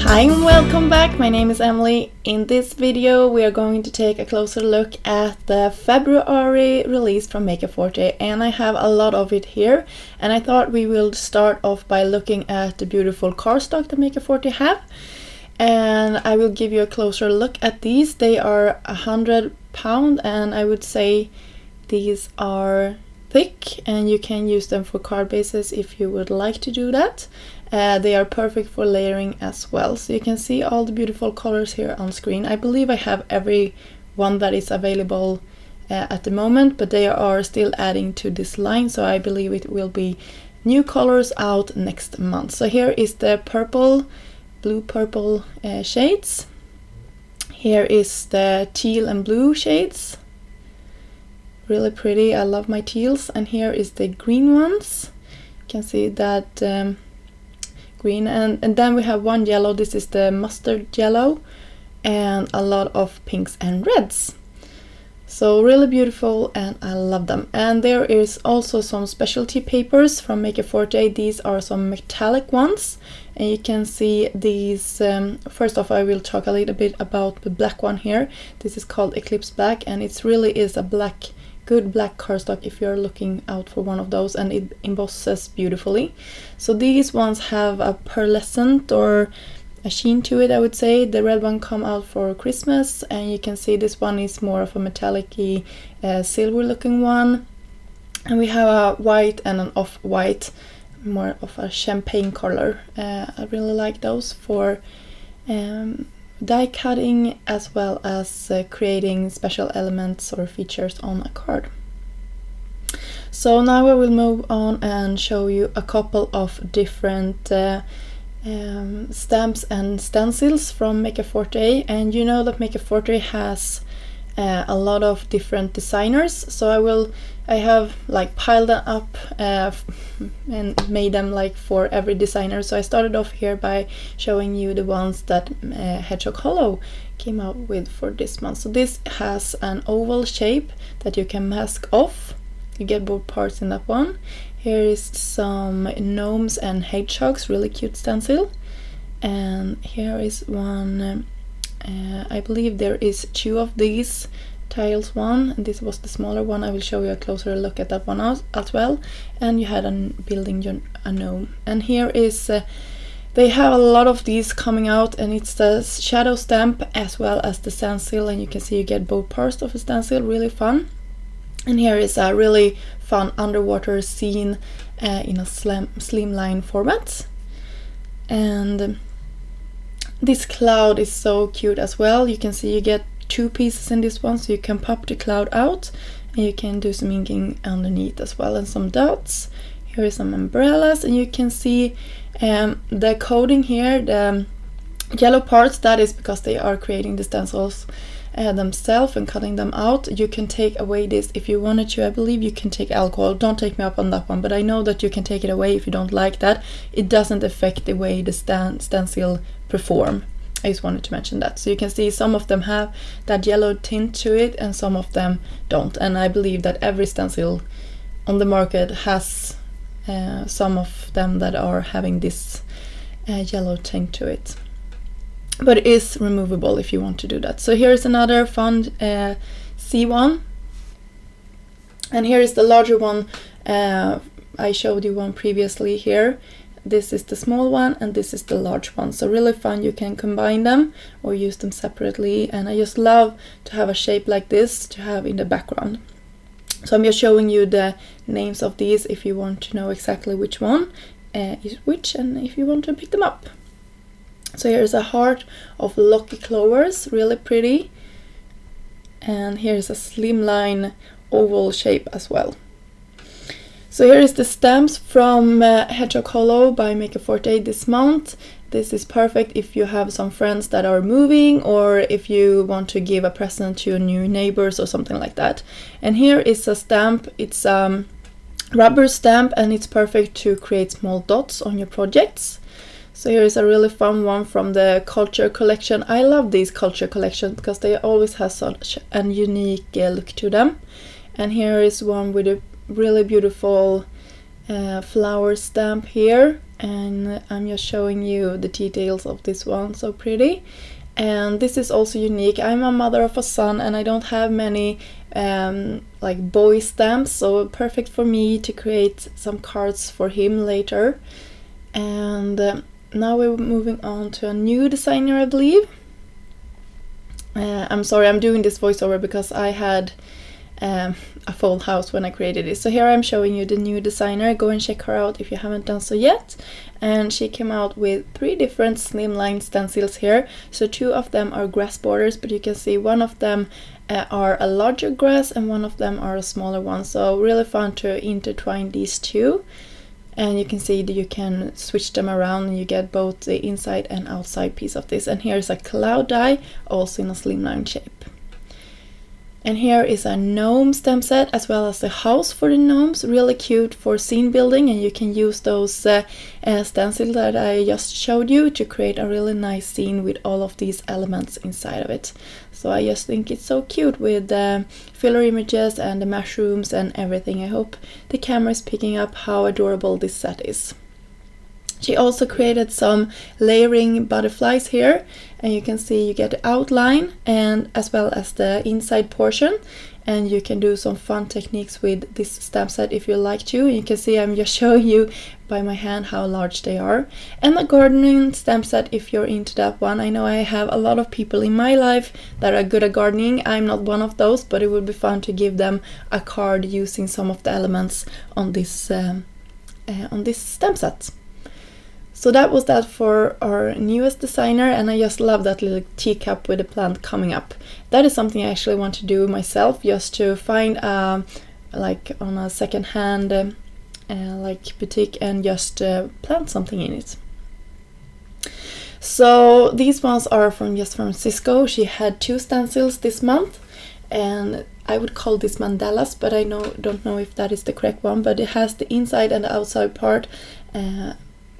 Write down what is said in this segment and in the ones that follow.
Hi and welcome back, my name is Emily. In this video we are going to take a closer look at the February release from Forte, and I have a lot of it here, and I thought we will start off by looking at the beautiful cardstock that Forte have, and I will give you a closer look at these. They are £100 and I would say these are thick and you can use them for card bases if you would like to do that. They are perfect for layering as well. So you can see all the beautiful colors here on screen. I believe I have every one that is available at the moment, but they are still adding to this line, so I believe it will be new colors out next month. So here is the blue purple shades. Here is the teal and blue shades. Really pretty, I love my teals. And here is the green ones. You can see that green, and then we have one yellow. This is the mustard yellow, and a lot of pinks and reds. So really beautiful, and I love them. And there is also some specialty papers from Forte. These are some metallic ones, and you can see these. First off, I will talk a little bit about the black one here. This is called Eclipse Black, and it really is a good black cardstock if you're looking out for one of those, and it embosses beautifully. So these ones have a pearlescent or a sheen to it, I would say. The red one come out for Christmas, and you can see this one is more of a metallic-y silver looking one. And we have a white and an off-white, more of a champagne color. I really like those for die cutting as well as creating special elements or features on a card. So now I will move on and show you a couple of different stamps and stencils from Forte. And you know that Forte has a lot of different designers, so I have like piled them up and made them like for every designer. So I started off here by showing you the ones that Hedgehog Hollow came out with for this month. So this has an oval shape that you can mask off. You get both parts in that one. Here is some Gnomes and Hedgehogs, really cute stencil. And here is one, I believe there is two of these tiles, one, and this was the smaller one. I will show you a closer look at that one as well. And you had building a gnome. And here is they have a lot of these coming out, and it's the shadow stamp as well as the stencil, and you can see you get both parts of the stencil, really fun. And here is a really fun underwater scene in a slimline format. And this cloud is so cute as well. You can see you get two pieces in this one, so you can pop the cloud out and you can do some inking underneath as well, and some dots. Here is some umbrellas, and you can see the coding here, the yellow parts. That is because they are creating the stencils themselves and cutting them out. You can take away this if you wanted to. I believe you can take alcohol. Don't take me up on that one, but I know that you can take it away if you don't like that. It doesn't affect the way the stencil perform. I just wanted to mention that. So you can see some of them have that yellow tint to it and some of them don't. And I believe that every stencil on the market has some of them that are having this yellow tint to it. But it is removable if you want to do that. So here's another fun C1. And here is the larger one. I showed you one previously here. This is the small one and this is the large one. So really fun, you can combine them or use them separately. And I just love to have a shape like this to have in the background. So I'm just showing you the names of these if you want to know exactly which one is which, and if you want to pick them up. So here's a heart of lucky clovers, really pretty. And here's a slimline oval shape as well. So here is the stamps from Hedgehog Hollow by Forte this month. This is perfect if you have some friends that are moving, or if you want to give a present to new neighbors or something like that. And here is a stamp. It's a rubber stamp, and it's perfect to create small dots on your projects. So here is a really fun one from the Culture collection. I love these Culture collections because they always have such a unique look to them. And here is one with a really beautiful flower stamp here, and I'm just showing you the details of this one. So pretty. And this is also unique. I'm a mother of a son and I don't have many like boy stamps, so perfect for me to create some cards for him later. And now we're moving on to a new designer, I believe. I'm sorry, I'm doing this voiceover because I had a full house when I created it. So here I'm showing you the new designer. Go and check her out if you haven't done so yet. And she came out with 3 different slimline stencils here. So 2 of them are grass borders, but you can see one of them are a larger grass and one of them are a smaller one. So really fun to intertwine these 2. And you can see that you can switch them around and you get both the inside and outside piece of this. And here's a cloud die, also in a slimline shape. And here is a gnome stamp set as well as the house for the gnomes. Really cute for scene building, and you can use those stencils that I just showed you to create a really nice scene with all of these elements inside of it. So I just think it's so cute with filler images and the mushrooms and everything. I hope the camera is picking up how adorable this set is. She also created some layering butterflies here, and you can see you get the outline and as well as the inside portion, and you can do some fun techniques with this stamp set if you like to. You can see I'm just showing you by my hand how large they are. And a gardening stamp set if you're into that one. I know I have a lot of people in my life that are good at gardening. I'm not one of those, but it would be fun to give them a card using some of the elements on this stamp set. So that was that for our newest designer, and I just love that little teacup with a plant coming up. That is something I actually want to do myself, just to find like on a second-hand like boutique and just plant something in it. So these ones are from Cisco. She had 2 stencils this month, and I would call this Mandalas, but I don't know if that is the correct one, but it has the inside and the outside part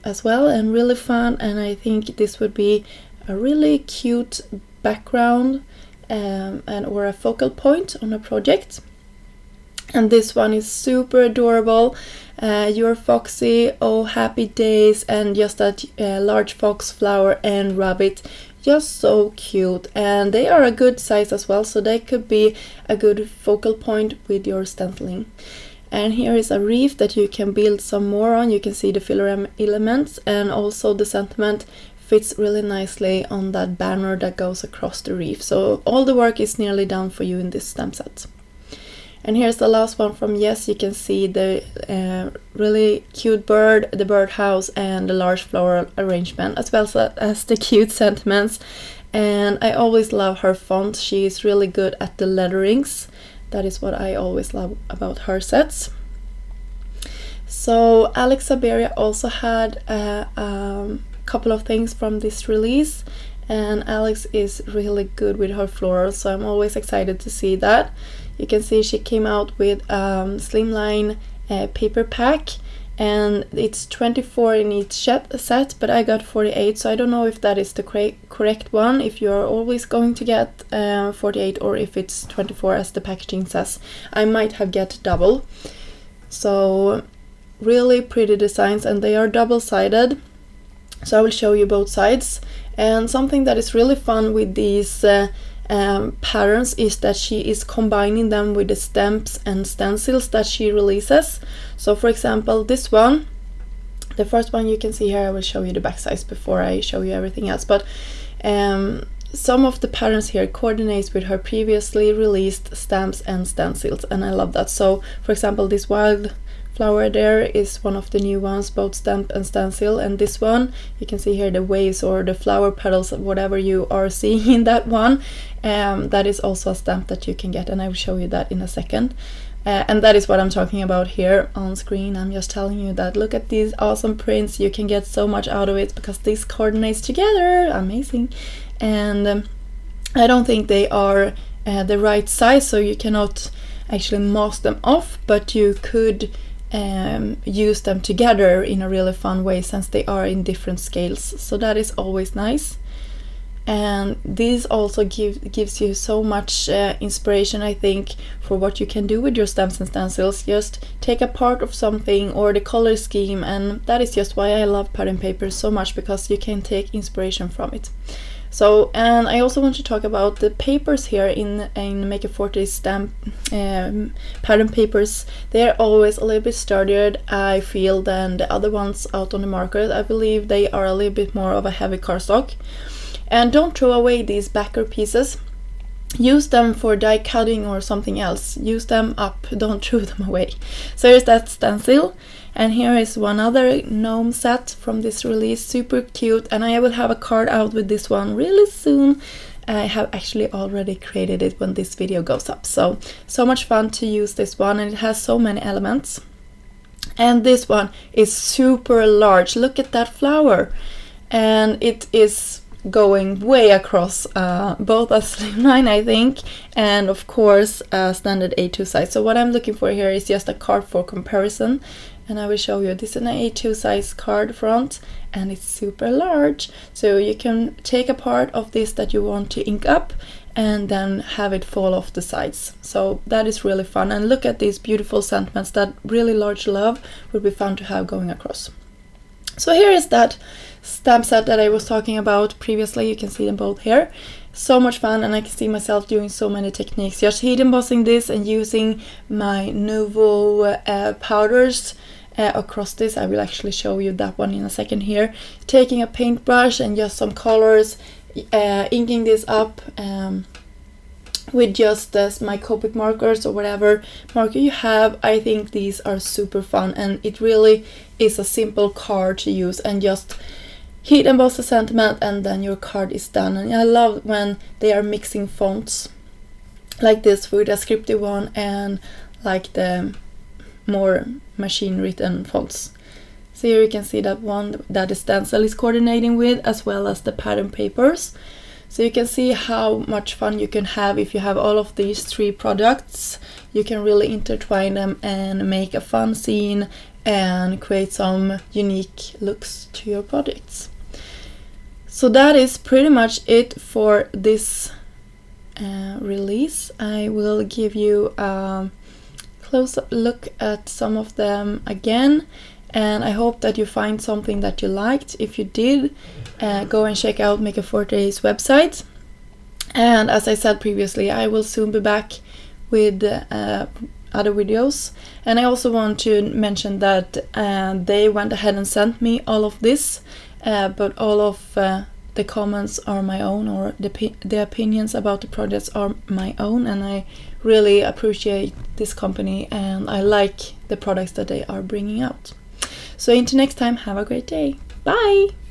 as well, and really fun. And I think this would be a really cute background or a focal point on a project. And this one is super adorable. You're Foxy, oh happy days, and just that large fox flower and rabbit, just so cute. And they are a good size as well, so they could be a good focal point with your stenciling. And here is a reef that you can build some more on. You can see the filler elements, and also the sentiment fits really nicely on that banner that goes across the reef. So all the work is nearly done for you in this stamp set. And here's the last one from Yes. You can see the really cute bird, the birdhouse, and the large floral arrangement, as well as the cute sentiments. And I always love her font. She is really good at the letterings. That is what I always love about her sets. So Alex Saberia also had a couple of things from this release, and Alex is really good with her florals, so I'm always excited to see that. You can see she came out with slimline paper pack, and it's 24 in each set, but I got 48, so I don't know if that is the correct one, if you're always going to get 48 or if it's 24 as the packaging says. I might have get double. So really pretty designs, and they are double-sided, so I will show you both sides. And something that is really fun with these patterns is that she is combining them with the stamps and stencils that she releases. So for example, this one, the first one you can see here, I will show you the back size before I show you everything else, but some of the patterns here coordinates with her previously released stamps and stencils, and I love that. So for example, this wild flower there is one of the new ones, both stamp and stencil, and this one you can see here the waves or the flower petals, whatever you are seeing in that one, that is also a stamp that you can get, and I will show you that in a second. And that is what I'm talking about here on screen. I'm just telling you that look at these awesome prints, you can get so much out of it because these coordinates together, amazing. And I don't think they are the right size, so you cannot actually mask them off, but you could use them together in a really fun way since they are in different scales, so that is always nice. and this also gives you so much inspiration, I think, for what you can do with your stamps and stencils. Just take a part of something or the color scheme, and that is just why I love pattern paper so much, because you can take inspiration from it. So, and I also want to talk about the papers here in Maker Forte stamp pattern papers. They're always a little bit sturdier, I feel, than the other ones out on the market. I believe they are a little bit more of a heavy cardstock. And don't throw away these backer pieces. Use them for die cutting or something else. Use them up, don't throw them away. So here's that stencil. And here is one other gnome set from this release, super cute, and I will have a card out with this one really soon. I have actually already created it when this video goes up, so much fun to use this one, and it has so many elements. And this one is super large. Look at that flower, and it is going way across both a slimline, I think, and of course a standard A2 size. So what I'm looking for here is just a card for comparison. And I will show you, this is an A2 size card front, and it's super large. So you can take a part of this that you want to ink up and then have it fall off the sides. So that is really fun. And look at these beautiful sentiments. That really large love would be fun to have going across. So here is that stamp set that I was talking about previously. You can see them both here. So much fun, and I can see myself doing so many techniques. Just heat embossing this and using my Nuvo powders across this. I will actually show you that one in a second here. Taking a paintbrush and just some colors, inking this up with just my Copic markers or whatever marker you have. I think these are super fun, and it really is a simple card to use, and just heat emboss the sentiment and then your card is done. And I love when they are mixing fonts like this with a scripty one and like the more machine written fonts. So here you can see that one that the stencil is coordinating with, as well as the pattern papers. So you can see how much fun you can have if you have all of these three products. You can really intertwine them and make a fun scene and create some unique looks to your projects. So that is pretty much it for this release. I will give you a close-up look at some of them again, and I hope that you find something that you liked. If you did, go and check out Maker Forte's website. And as I said previously, I will soon be back with other videos. And I also want to mention that they went ahead and sent me all of this, but all of the comments are my own, or the opinions about the projects are my own, and I really appreciate this company and I like the products that they are bringing out. So until next time, have a great day. Bye!